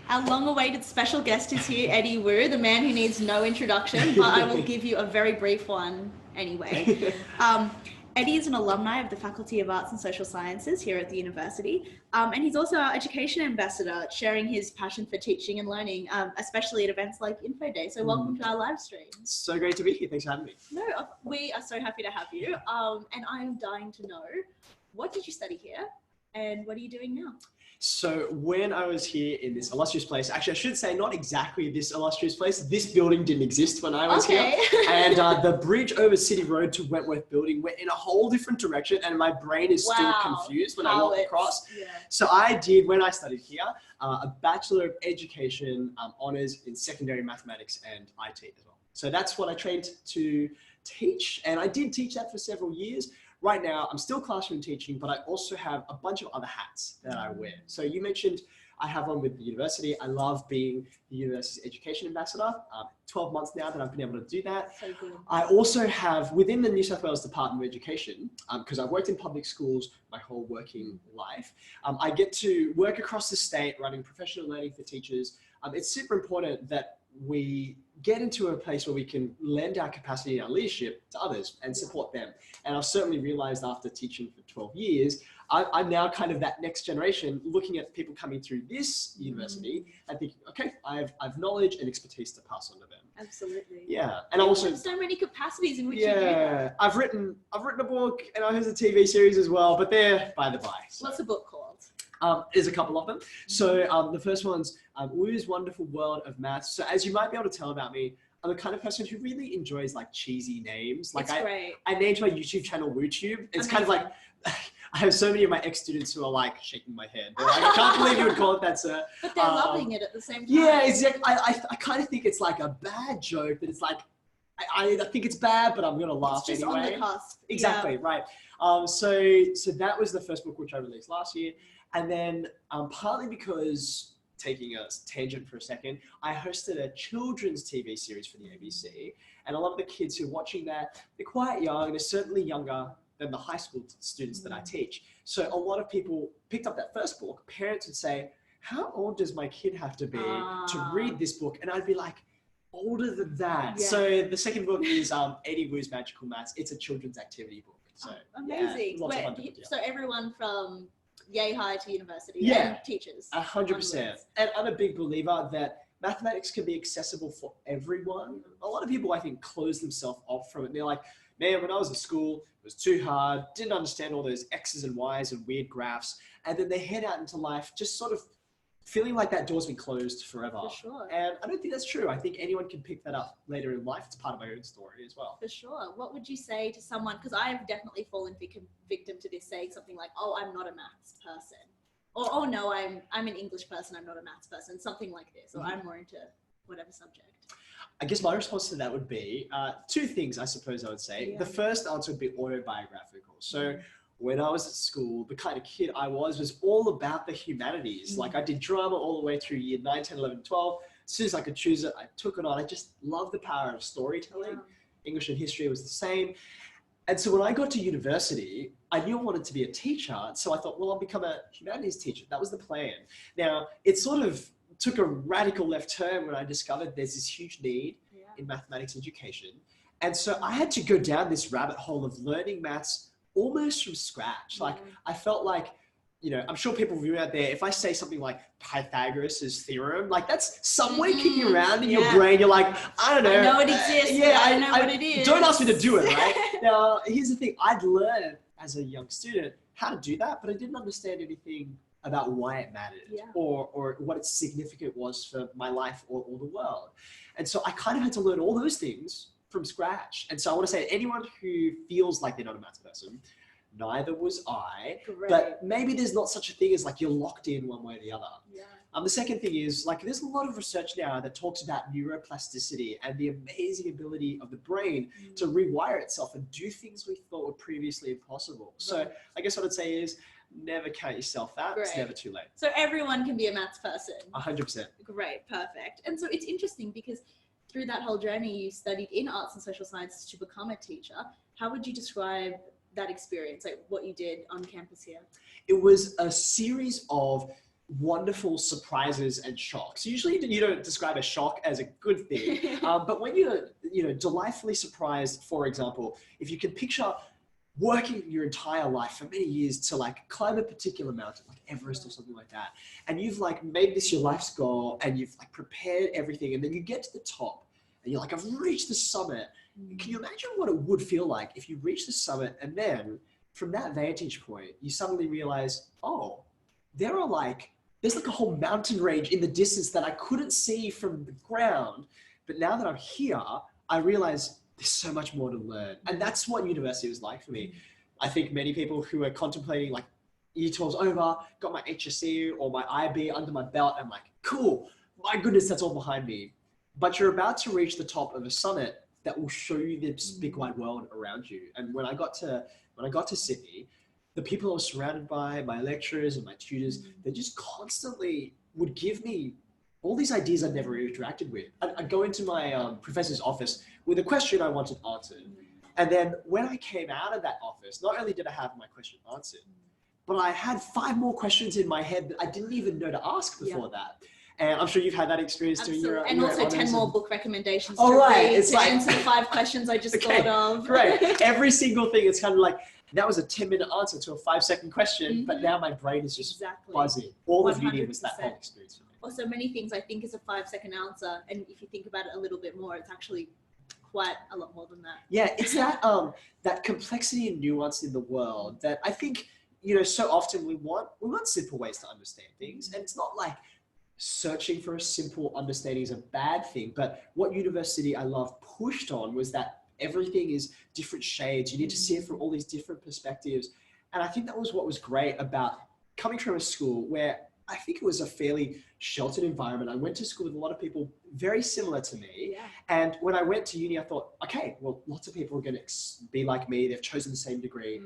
Our long-awaited special guest is here, Eddie Wu, the man who needs no introduction, but I will give you a very brief one anyway. Eddie is an alumni of the Faculty of Arts and Social Sciences here at the university, and he's also our education ambassador, sharing his passion for teaching and learning, especially at events like Info Day. So welcome to our live stream. So great to be here. Thanks for having me. No, we are so happy to have you, and I'm dying to know, what did you study here, and what are you doing now? So when I was here in this illustrious place, actually I should say not exactly this illustrious place, this building didn't exist when I was here. And the bridge over City Road to Wentworth building went in a whole different direction, and my brain is still confused when I walk across. Yeah. So I did, when I studied here, a Bachelor of Education honours in secondary mathematics and IT as well. So that's what I trained to teach, and I did teach that for several years. Right now, I'm still classroom teaching, but I also have a bunch of other hats that I wear. So you mentioned I have one with the university. I love being the university's education ambassador. 12 months now that I've been able to do that. So good. I also have, within the New South Wales Department of Education, because I've worked in public schools my whole working life, I get to work across the state running professional learning for teachers. It's super important that we get into a place where we can lend our capacity and our leadership to others and support them. And I've certainly realized after teaching for 12 years, I'm now kind of that next generation looking at people coming through this university and thinking, okay, I've knowledge and expertise to pass on to them. Absolutely. Yeah. And I also have so many capacities in which you do that. I've written a book, and I have a TV series as well, but they're by the by. So. What's the book called? There's a couple of them. So the first one's Wu's Wonderful World of Maths. So as you might be able to tell about me, I'm the kind of person who really enjoys like cheesy names. Like I named my YouTube channel WooTube. It's kind of like, I have so many of my ex-students who are like shaking my head. They're like, I can't believe you would call it that, sir. But they're loving it at the same time. Yeah, exactly. I kind of think it's like a bad joke, that it's like, I think it's bad, but I'm going to laugh it's just anyway. On the cusp. Exactly, right. So that was the first book which I released last year. And then partly because, taking a tangent for a second, I hosted a children's TV series for the ABC. And a lot of the kids who are watching that, they're quite young. They're certainly younger than the high school students that I teach. So a lot of people picked up that first book. Parents would say, how old does my kid have to be to read this book? And I'd be like, older than that. Yeah. So the second book is Eddie Wu's Magical Maths. It's a children's activity book. So amazing. Yeah, so everyone from Yay High to university and teachers. 100%. And I'm a big believer that mathematics can be accessible for everyone. A lot of people, I think, close themselves off from it. And they're like, man, when I was at school, it was too hard, didn't understand all those X's and Y's and weird graphs. And then they head out into life just sort of feeling like that door's been closed forever. For sure. And I don't think that's true. I think anyone can pick that up later in life. It's part of my own story as well. For sure. What would you say to someone, because I have definitely fallen victim to this, saying something like, oh, I'm not a maths person. Or, oh no, I'm an English person, I'm not a maths person. Something like this. Or I'm more into whatever subject. I guess my response to that would be two things, I suppose I would say. The first answer would be autobiographical. So when I was at school, the kind of kid I was all about the humanities. Like I did drama all the way through year 9, 10, 11, 12. As soon as I could choose it, I took it on. I just loved the power of storytelling. Yeah. English and history was the same. And so when I got to university, I knew I wanted to be a teacher. So I thought, well, I'll become a humanities teacher. That was the plan. Now, it sort of took a radical left turn when I discovered there's this huge need in mathematics education. And so I had to go down this rabbit hole of learning maths almost from scratch. Like I felt like, you know, I'm sure people view out there, if I say something like Pythagoras' theorem, like that's somewhere kicking around in your brain. You're like, I don't know. I know it exists. Yeah, I know what it is. Don't ask me to do it, right? Now, here's the thing. I'd learned as a young student how to do that, but I didn't understand anything about why it mattered or what its significance was for my life or the world. And so I kind of had to learn all those things from scratch. And so I want to say to anyone who feels like they're not a maths person, neither was I. Great. But maybe there's not such a thing as like you're locked in one way or the other. Yeah. The second thing is like there's a lot of research now that talks about neuroplasticity and the amazing ability of the brain to rewire itself and do things we thought were previously impossible. Right. So I guess what I'd say is never count yourself out. Great. It's never too late. So everyone can be a maths person. 100%. Great, perfect. And so it's interesting because through that whole journey, you studied in arts and social sciences to become a teacher. How would you describe that experience, like what you did on campus here? It was a series of wonderful surprises and shocks. Usually you don't describe a shock as a good thing, but when you're, delightfully surprised, for example, if you can picture working your entire life for many years to like climb a particular mountain, like Everest or something like that, and you've like made this your life's goal and you've like prepared everything, and then you get to the top and you're like, I've reached the summit. Can you imagine what it would feel like if you reach the summit and then from that vantage point, you suddenly realize, oh, there's like a whole mountain range in the distance that I couldn't see from the ground. But now that I'm here, I realize there's so much more to learn. And that's what university was like for me. I think many people who are contemplating like year 12's over, got my HSC or my IB under my belt, I'm like, cool, my goodness, that's all behind me. But you're about to reach the top of a summit that will show you this big wide world around you. And when I got to Sydney, the people I was surrounded by, my lecturers and my tutors, they just constantly would give me all these ideas I'd never interacted with. I'd go into my professor's office with a question I wanted answered. And then when I came out of that office, not only did I have my question answered, but I had 5 more questions in my head that I didn't even know to ask before that. And I'm sure you've had that experience too. And also 10 more book recommendations to read it's to answer the 5 questions I just thought of. Great. Every single thing, it's kind of like, that was a 10-minute answer to a 5-second question, but now my brain is just buzzing. All of uni was that whole experience for me. Also, many things I think is a 5-second answer, and if you think about it a little bit more, it's actually quite a lot more than that. Yeah, it's that that complexity and nuance in the world that I think, so often we want simple ways to understand things, and it's not like searching for a simple understanding is a bad thing, but what university I love pushed on was that everything is different shades. You need to see it from all these different perspectives. And I think that was what was great about coming from a school where I think it was a fairly sheltered environment. I went to school with a lot of people very similar to me. Yeah. And when I went to uni, I thought, okay, well, lots of people are going to be like me. They've chosen the same degree.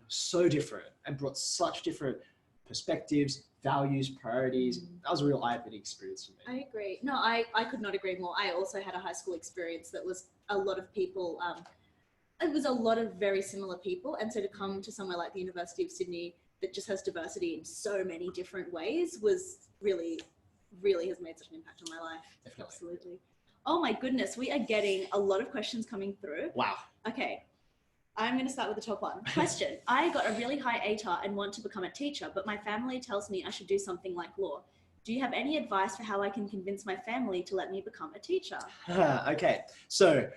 So different and brought such different perspectives, values, priorities. That was a real eye-opening experience for me. I agree. No, I could not agree more. I also had a high school experience that was a lot of people, it was a lot of very similar people. And so to come to somewhere like the University of Sydney that just has diversity in so many different ways was really, really has made such an impact on my life. Definitely. Absolutely. Oh my goodness, we are getting a lot of questions coming through. Wow. Okay. I'm going to start with the top one. Question. I got a really high ATAR and want to become a teacher, but my family tells me I should do something like law. Do you have any advice for how I can convince my family to let me become a teacher? Okay. So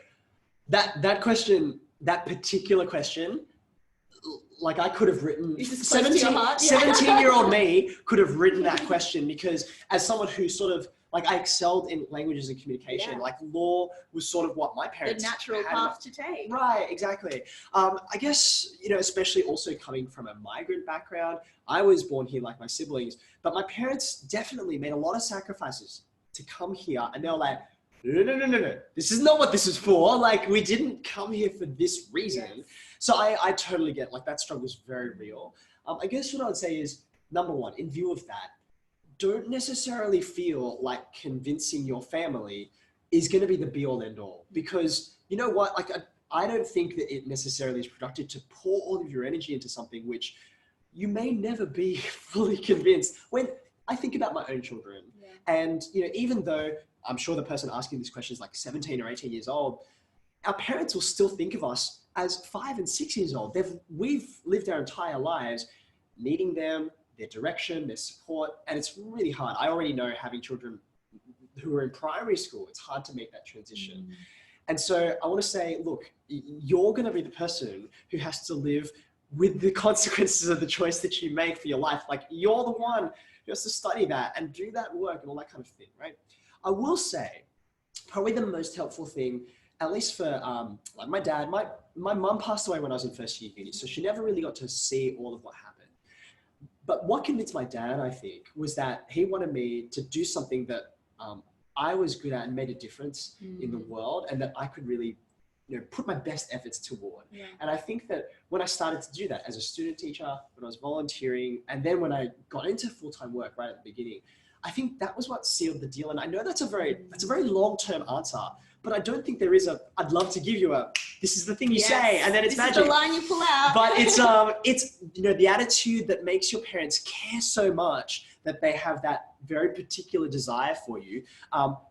that question, that particular question, like I could have written 17-year-old me could have written that question, because as someone who sort of like I excelled in languages and communication, like law was sort of what my parents the natural path to take. Right, exactly. I guess, especially also coming from a migrant background, I was born here like my siblings, but my parents definitely made a lot of sacrifices to come here, and they were like, no, this is not what this is for. Like, we didn't come here for this reason. Yes. So I totally get, like, that struggle is very real. I guess what I would say is, number one, in view of that, don't necessarily feel like convincing your family is going to be the be all end all, because you know what, like I don't think that it necessarily is productive to pour all of your energy into something which you may never be fully convinced. When I think about my own children, and even though I'm sure the person asking this question is like 17 or 18 years old, our parents will still think of us as 5 and 6 years old. We've lived our entire lives needing them, their direction, their support, and it's really hard. I already know, having children who are in primary school, it's hard to make that transition. And so I want to say, look, you're going to be the person who has to live with the consequences of the choice that you make for your life. Like, you're the one who has to study that and do that work and all that kind of thing, right? I will say, probably the most helpful thing, at least for like my dad, my mum passed away when I was in first year uni, so she never really got to see all of what happened. But what convinced my dad, I think, was that he wanted me to do something that I was good at and made a difference in the world, and that I could really, put my best efforts toward. And I think that when I started to do that as a student teacher, when I was volunteering, and then when I got into full-time work right at the beginning, I think that was what sealed the deal. And I know that's a very long-term answer, but I don't think there is I'd love to give you this is the thing you say, and then it's magic. This is the line you pull out. But it's the attitude that makes your parents care so much that they have that very particular desire for you,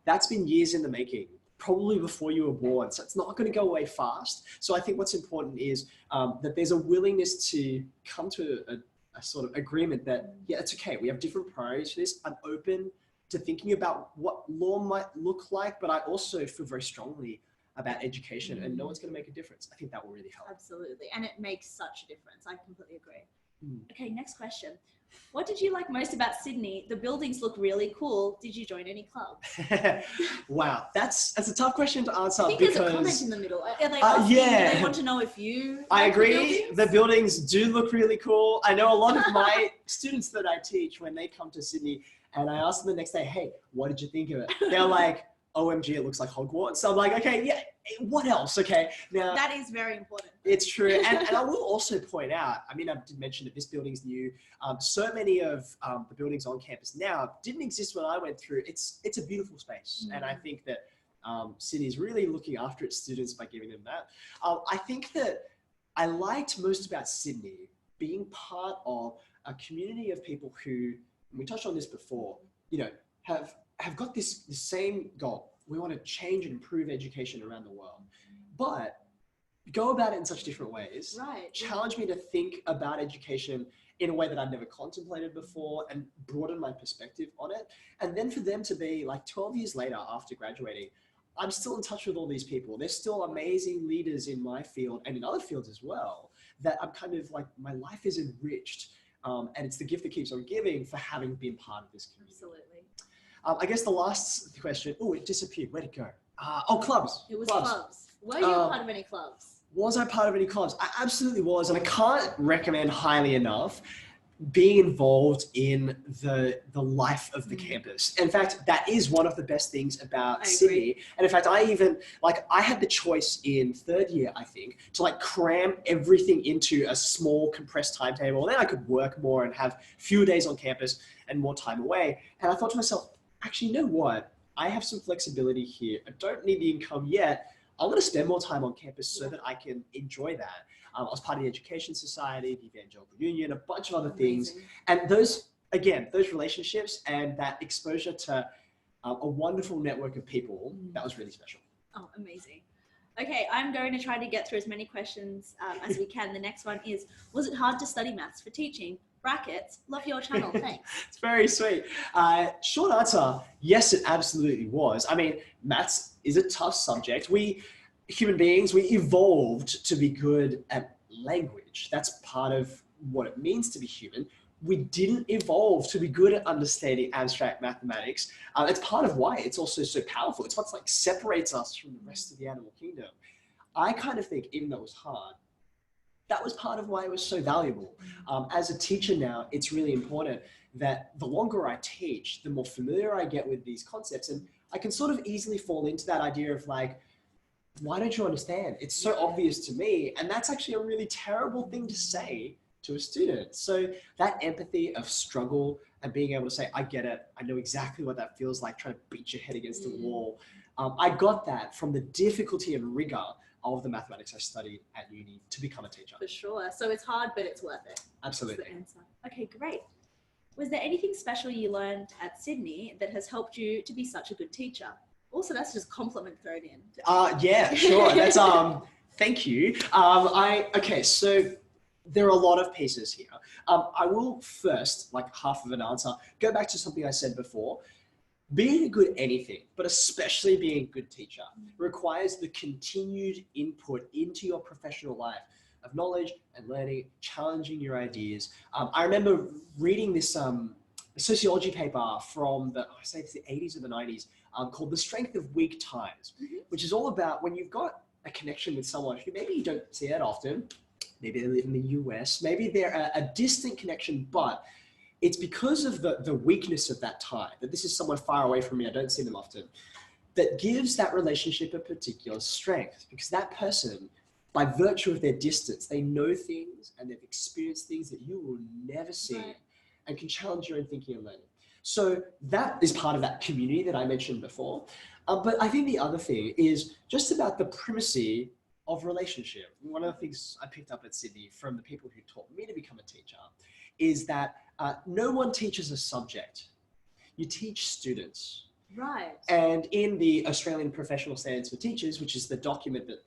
that's been years in the making, probably before you were born. So it's not going to go away fast. So I think what's important is that there's a willingness to come to a sort of agreement that, yeah, it's okay. We have different priorities for this. I'm open to thinking about what law might look like, but I also feel very strongly about education, and no one's going to make a difference. I think that will really help. Absolutely. And it makes such a difference. I completely agree. Okay, next question. What did you like most about Sydney? The buildings look really cool. Did you join any clubs? Wow, that's a tough question to answer. I think because there's a comment in the middle. Are they asking, do they want to know if you I like agree. The buildings do look really cool. I know a lot of my students that I teach, when they come to Sydney and I ask them the next day, hey, what did you think of it? They're like, OMG, it looks like Hogwarts. So I'm like, okay, yeah, what else? Okay, now that is very important. It's true. And I will also point out, I mean, I did mention that this building's new. So many of the buildings on campus now didn't exist when I went through. It's a beautiful space. And I think that Sydney's really looking after its students by giving them that. I think that I liked most about Sydney being part of a community of people who, and we touched on this before, you know, have got the same goal. We want to change and improve education around the world, but go about it in such different ways. Right. Challenge me to think about education in a way that I've never contemplated before and broaden my perspective on it. And then for them to be like 12 years later after graduating, I'm still in touch with all these people. They're still amazing leaders in my field and in other fields as well, that I'm kind of like, my life is enriched. And it's the gift that keeps on giving for having been part of this community. Absolutely. I guess the last question, oh, it disappeared. Where'd it go? Clubs. It was clubs. Were you part of any clubs? Was I part of any clubs? I absolutely was. And I can't recommend highly enough being involved in the life of the campus. In fact, that is one of the best things about Sydney. And in fact, I had the choice in third year, I think, to like cram everything into a small compressed timetable. Then I could work more and have fewer days on campus and more time away. And I thought to myself, actually, you know what? I have some flexibility here. I don't need the income yet. I'm going to spend more time on campus so that I can enjoy that. I was part of the Education Society, the Evangelical Union, a bunch of other things. And those relationships and that exposure to a wonderful network of people, that was really special. Oh, amazing. Okay, I'm going to try to get through as many questions as we can. The next one is, was it hard to study maths for teaching? Brackets, love your channel, thanks. It's very sweet. Short answer, yes, it absolutely was. I mean, maths is a tough subject. We, human beings, we evolved to be good at language. That's part of what it means to be human. We didn't evolve to be good at understanding abstract mathematics. It's part of why it's also so powerful. It's what like separates us from the rest of the animal kingdom. I kind of think, even though it was hard, that was part of why it was so valuable. As a teacher now, it's really important that the longer I teach, the more familiar I get with these concepts. And I can sort of easily fall into that idea of like, why don't you understand? It's so obvious to me. And that's actually a really terrible thing to say to a student. So that empathy of struggle and being able to say, I get it. I know exactly what that feels like, trying to beat your head against the wall. I got that from the difficulty and rigor of the mathematics I studied at uni to become a teacher. For sure. So it's hard, but it's worth it. Absolutely. That's the answer. Okay, great. Was there anything special you learned at Sydney that has helped you to be such a good teacher? Also, that's just compliment thrown in. Yeah, sure. That's thank you. Okay, so there are a lot of pieces here. I will first, like half of an answer, go back to something I said before. Being a good anything, but especially being a good teacher, requires the continued input into your professional life of knowledge and learning, challenging your ideas. I remember reading this sociology paper from I say it's the 80s or the 90s, called The Strength of Weak Ties, which is all about when you've got a connection with someone who maybe you don't see that often, maybe they live in the US, maybe they're a distant connection, but it's because of the weakness of that tie, that this is someone far away from me, I don't see them often, that gives that relationship a particular strength, because that person, by virtue of their distance, they know things and they've experienced things that you will never see and can challenge your own thinking and learning. So that is part of that community that I mentioned before. But I think the other thing is just about the primacy of relationship. One of the things I picked up at Sydney from the people who taught me to become a teacher is that no one teaches a subject. You teach students. Right. And in the Australian Professional Standards for Teachers, which is the document that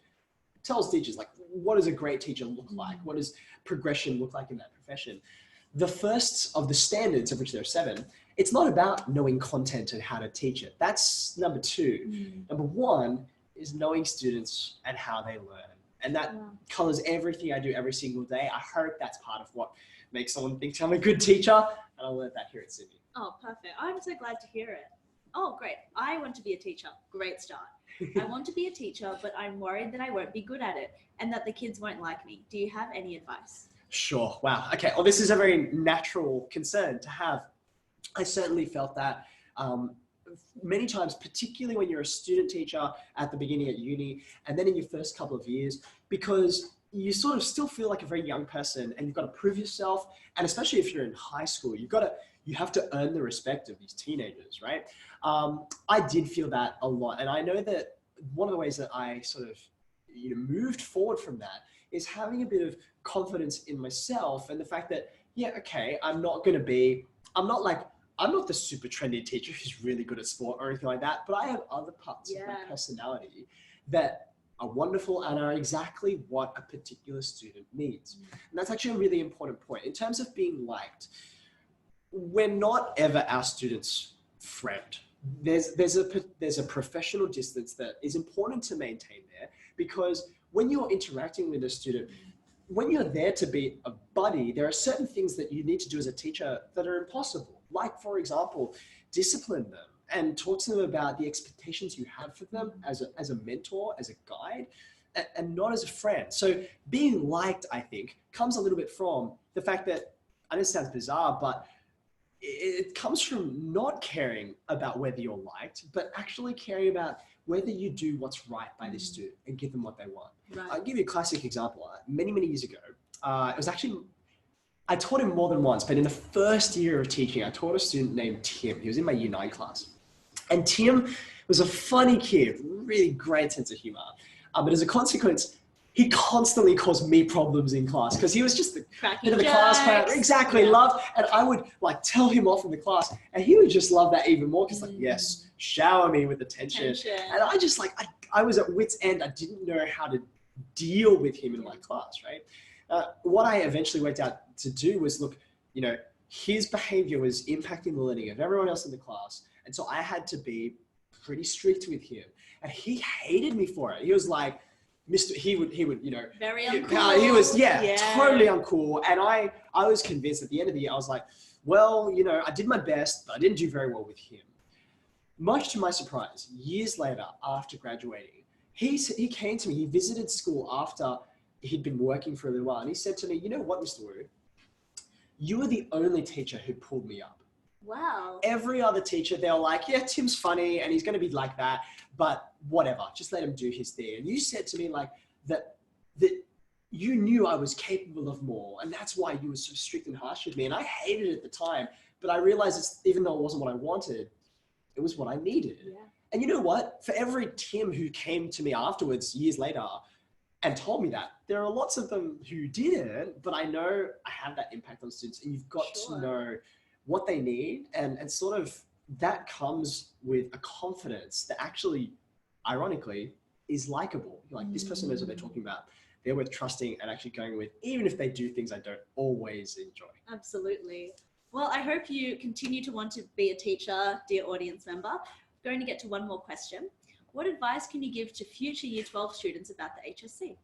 tells teachers, like, what does a great teacher look like? What does progression look like in that profession? The first of the standards, of which there are 7, it's not about knowing content and how to teach it. That's number 2. Number 1 is knowing students and how they learn. And that colors everything I do every single day. I hope that's part of what makes someone think I'm a good teacher. And I learned that here at Sydney. Oh, perfect. I'm so glad to hear it. Oh, great. I want to be a teacher. Great start. I want to be a teacher, but I'm worried that I won't be good at it and that the kids won't like me. Do you have any advice? Sure. Wow. Okay. Well, this is a very natural concern to have. I certainly felt that many times, particularly when you're a student teacher at the beginning at uni and then in your first couple of years, because you sort of still feel like a very young person and you've got to prove yourself. And especially if you're in high school, you have to earn the respect of these teenagers, right? I did feel that a lot. And I know that one of the ways that I sort of moved forward from that is having a bit of confidence in myself and the fact that, yeah, okay, I'm not the super trendy teacher who's really good at sport or anything like that, but I have other parts of my personality that are wonderful and are exactly what a particular student needs. And that's actually a really important point. In terms of being liked, we're not ever our students' friend. There's a professional distance that is important to maintain there, because when you're interacting with a student, when you're there to be a buddy, there are certain things that you need to do as a teacher that are impossible. Like, for example, discipline them and talk to them about the expectations you have for them as a mentor, as a guide, and not as a friend. So being liked, I think, comes a little bit from the fact that, I know it sounds bizarre, but it comes from not caring about whether you're liked, but actually caring about whether you do what's right by the student and give them what they want. Right. I'll give you a classic example. Many, many years ago, it was actually, I taught him more than once, but in the first year of teaching, I taught a student named Tim. He was in my Year 9 class. And Tim was a funny kid, really great sense of humor. But as a consequence, he constantly caused me problems in class because he was just the bit of the class clown. Exactly, loved. And I would like tell him off in the class and he would just love that even more because like, yes, shower me with attention. And I just like, I was at wit's end. I didn't know how to deal with him in my class, right? What I eventually worked out to do was look, his behavior was impacting the learning of everyone else in the class. And so I had to be pretty strict with him. And he hated me for it. He was like, he would, very uncool. He was, totally uncool. And I was convinced at the end of the year, I was like, well, I did my best, but I didn't do very well with him. Much to my surprise, years later, after graduating, he came to me, he visited school after he'd been working for a little while. And he said to me, you know what, Mr. Wu, you were the only teacher who pulled me up. Wow. Every other teacher, they're like, yeah, Tim's funny and he's going to be like that, but whatever, just let him do his thing. And you said to me like that you knew I was capable of more, and that's why you were so strict and harsh with me. And I hated it at the time, but I realized even though it wasn't what I wanted, it was what I needed. Yeah. And you know what? For every Tim who came to me afterwards, years later, and told me that, there are lots of them who didn't, but I know I have that impact on students, and you've got to know what they need, and sort of that comes with a confidence that actually, ironically, is likable. Like, this person knows what they're talking about. They're worth trusting and actually going with, even if they do things I don't always enjoy. Absolutely. Well, I hope you continue to want to be a teacher, dear audience member. I'm going to get to one more question. What advice can you give to future Year 12 students about the HSC?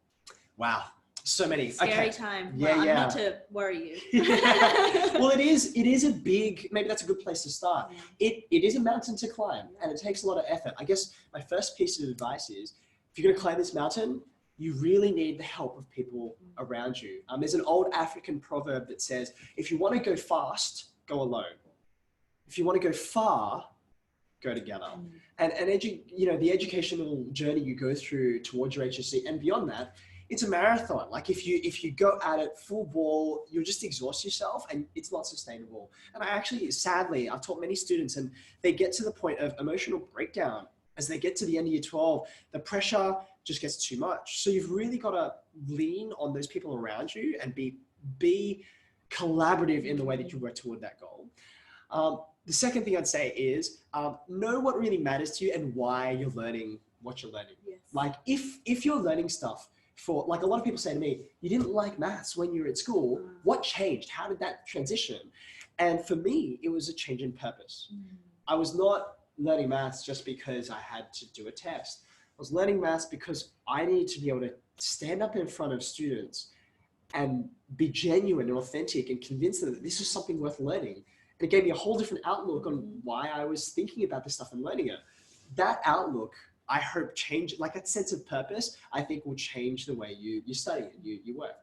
Wow. So many. Scary time. Well, I'm not to worry you. Well, it is a big, maybe that's a good place to start. It is a mountain to climb and it takes a lot of effort. I guess my first piece of advice is, if you're going to climb this mountain, you really need the help of people around you. There's an old African proverb that says, if you want to go fast, go alone. If you want to go far, go together. And the educational journey you go through towards your HSC and beyond that, it's a marathon. Like if you go at it full ball, you'll just exhaust yourself and it's not sustainable. And I actually, sadly, I've taught many students and they get to the point of emotional breakdown. As they get to the end of Year 12, the pressure just gets too much. So you've really got to lean on those people around you and be collaborative in the way that you work toward that goal. The second thing I'd say is know what really matters to you and why you're learning what you're learning. Yes. Like if you're learning stuff for, like a lot of people say to me, you didn't like maths when you were at school. What changed? How did that transition? And for me, it was a change in purpose. I was not learning maths just because I had to do a test. I was learning maths because I needed to be able to stand up in front of students and be genuine and authentic and convince them that this is something worth learning. And it gave me a whole different outlook on why I was thinking about this stuff and learning it. That outlook, I hope change, like that sense of purpose, I think will change the way you study and you work.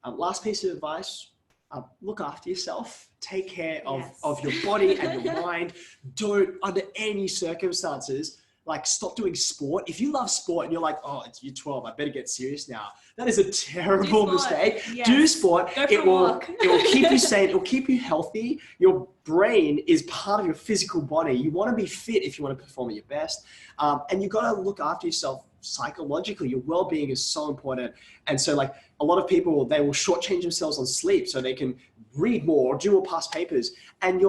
Last piece of advice, look after yourself. Take care of your body and your mind. Don't, under any circumstances, like stop doing sport. If you love sport and you're like, oh, it's year 12, I better get serious now. That is a terrible mistake. Yes. Do sport. It will keep you sane. It will keep you healthy. Your brain is part of your physical body. You want to be fit if you want to perform at your best. And you've got to look after yourself psychologically. Your well-being is so important. And so like a lot of people, they will shortchange themselves on sleep so they can read more or do more past papers. And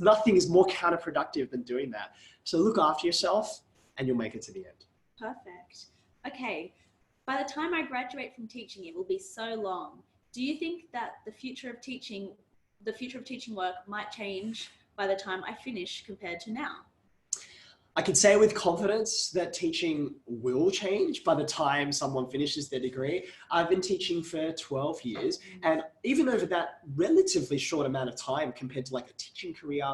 nothing is more counterproductive than doing that. So look after yourself and you'll make it to the end. Perfect. Okay. By the time I graduate from teaching, it will be so long. Do you think that the future of teaching work might change by the time I finish compared to now? I can say with confidence that teaching will change by the time someone finishes their degree. I've been teaching for 12 years, and even over that relatively short amount of time compared to like a teaching career,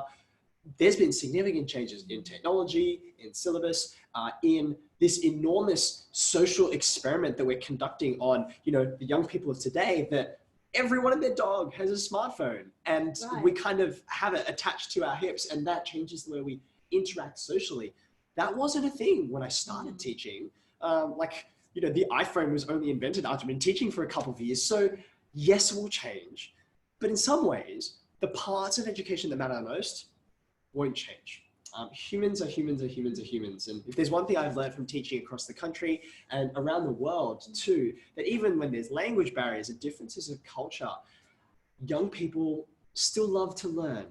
there's been significant changes in technology, in syllabus, in this enormous social experiment that we're conducting on, the young people of today, that everyone and their dog has a smartphone, and we kind of have it attached to our hips, and that changes the way we interact socially. That wasn't a thing when I started teaching. The iPhone was only invented after I've been teaching for a couple of years. So yes, it will change, but in some ways, the parts of education that matter most won't change. Humans are humans are humans are humans. And if there's one thing I've learned from teaching across the country and around the world too, that even when there's language barriers and differences of culture, young people still love to learn.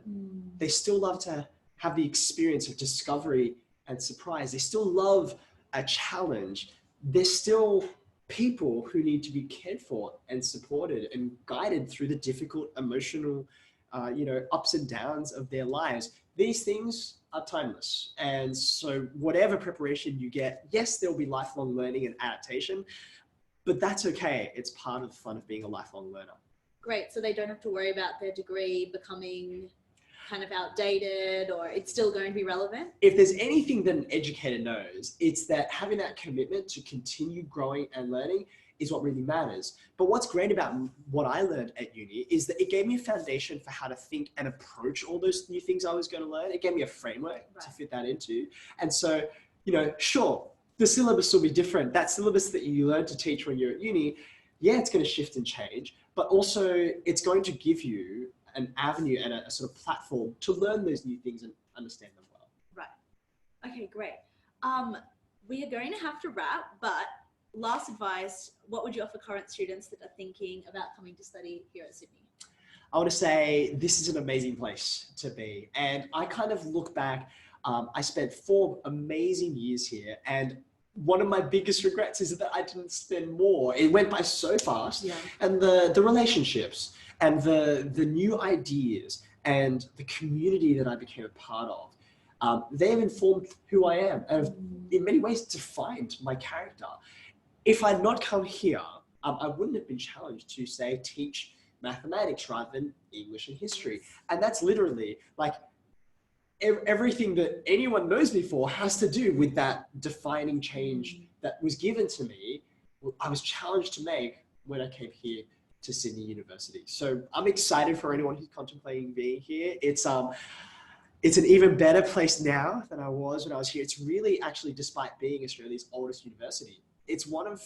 They still love to have the experience of discovery and surprise. They still love a challenge. They're still people who need to be cared for and supported and guided through the difficult emotional ups and downs of their lives. These things are timeless. And so whatever preparation you get, yes, there'll be lifelong learning and adaptation, but that's okay. It's part of the fun of being a lifelong learner. Great. So they don't have to worry about their degree becoming kind of outdated, or it's still going to be relevant? If there's anything that an educator knows, it's that having that commitment to continue growing and learning is what really matters. But what's great about what I learned at uni is that it gave me a foundation for how to think and approach all those new things I was going to learn. It gave me a framework to fit that into. And so, sure, the syllabus will be different. That syllabus that you learn to teach when you're at uni, yeah, it's going to shift and change, but also it's going to give you an avenue and a sort of platform to learn those new things and understand them well. Right. Okay, great. We are going to have to wrap, but last advice, what would you offer current students that are thinking about coming to study here at Sydney? I want to say this is an amazing place to be. And I kind of look back, I spent 4 amazing years here, and one of my biggest regrets is that I didn't spend more. It went by so fast. Yeah. And the relationships and the new ideas and the community that I became a part of, they have informed who I am and have in many ways defined my character. If I'd not come here, I wouldn't have been challenged to, say, teach mathematics rather than English and history. And that's literally like everything that anyone knows me for has to do with that defining change that was given to me. I was challenged to make when I came here to Sydney University. So I'm excited for anyone who's contemplating being here. It's an even better place now than I was when I was here. It's really actually, despite being Australia's oldest university, it's one of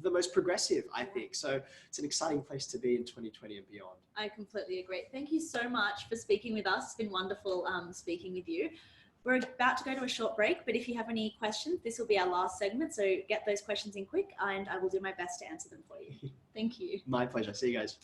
the most progressive, I think. So it's an exciting place to be in 2020 and beyond. I completely agree. Thank you so much for speaking with us. It's been wonderful speaking with you. We're about to go to a short break, but if you have any questions, this will be our last segment. So get those questions in quick and I will do my best to answer them for you. Thank you. My pleasure. See you guys.